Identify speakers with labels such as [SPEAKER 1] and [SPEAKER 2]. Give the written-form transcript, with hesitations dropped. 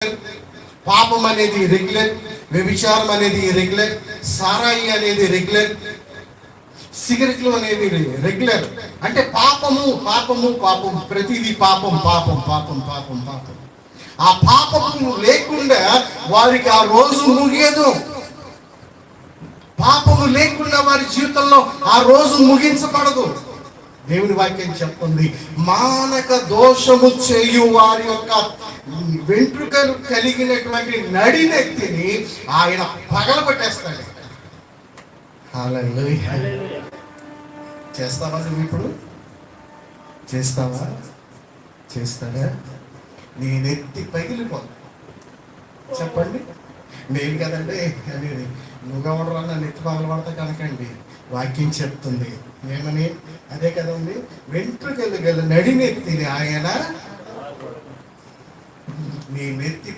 [SPEAKER 1] Regular, పాపం అనేది regular, వ్యభిచారం అనేది రెగ్యులర్, సారాయి అనేది రెగ్యులర్, సిగరెట్లు అనేవి రెగ్యులర్. అంటే పాపము పాపము పాపము, ప్రతిదీ పాపం పాపం పాపం పాపం పాపం. ఆ పాపము లేకుండా వారికి ఆ రోజు ముగియదు. పాపము లేకుండా వారి జీవితంలో ఆ రోజు ముగించబడదు. దేవుని వాక్యం చెప్తుంది, మానక దోషము చేయు వారి యొక్క వెంట్రుకలు కలిగినటువంటి నడినెత్తిని ఆయన పగలగొట్టేస్తాడు. హల్లెలూయా. చేస్తావా నువ్వు? ఇప్పుడు చేస్తావా? చేస్తాడా? నీ నెత్తి పగిలిపోదు. చెప్పండి. నేను కదండి అనేది, నువ్వెవడరా నా నెత్తి పగలబడతా కనుకండి. వాక్యం చెప్తుంది ఏమని? అదే కదండి, వెంట్రుకలు గల నడినెత్తిని ఆయన నీ నెత్తి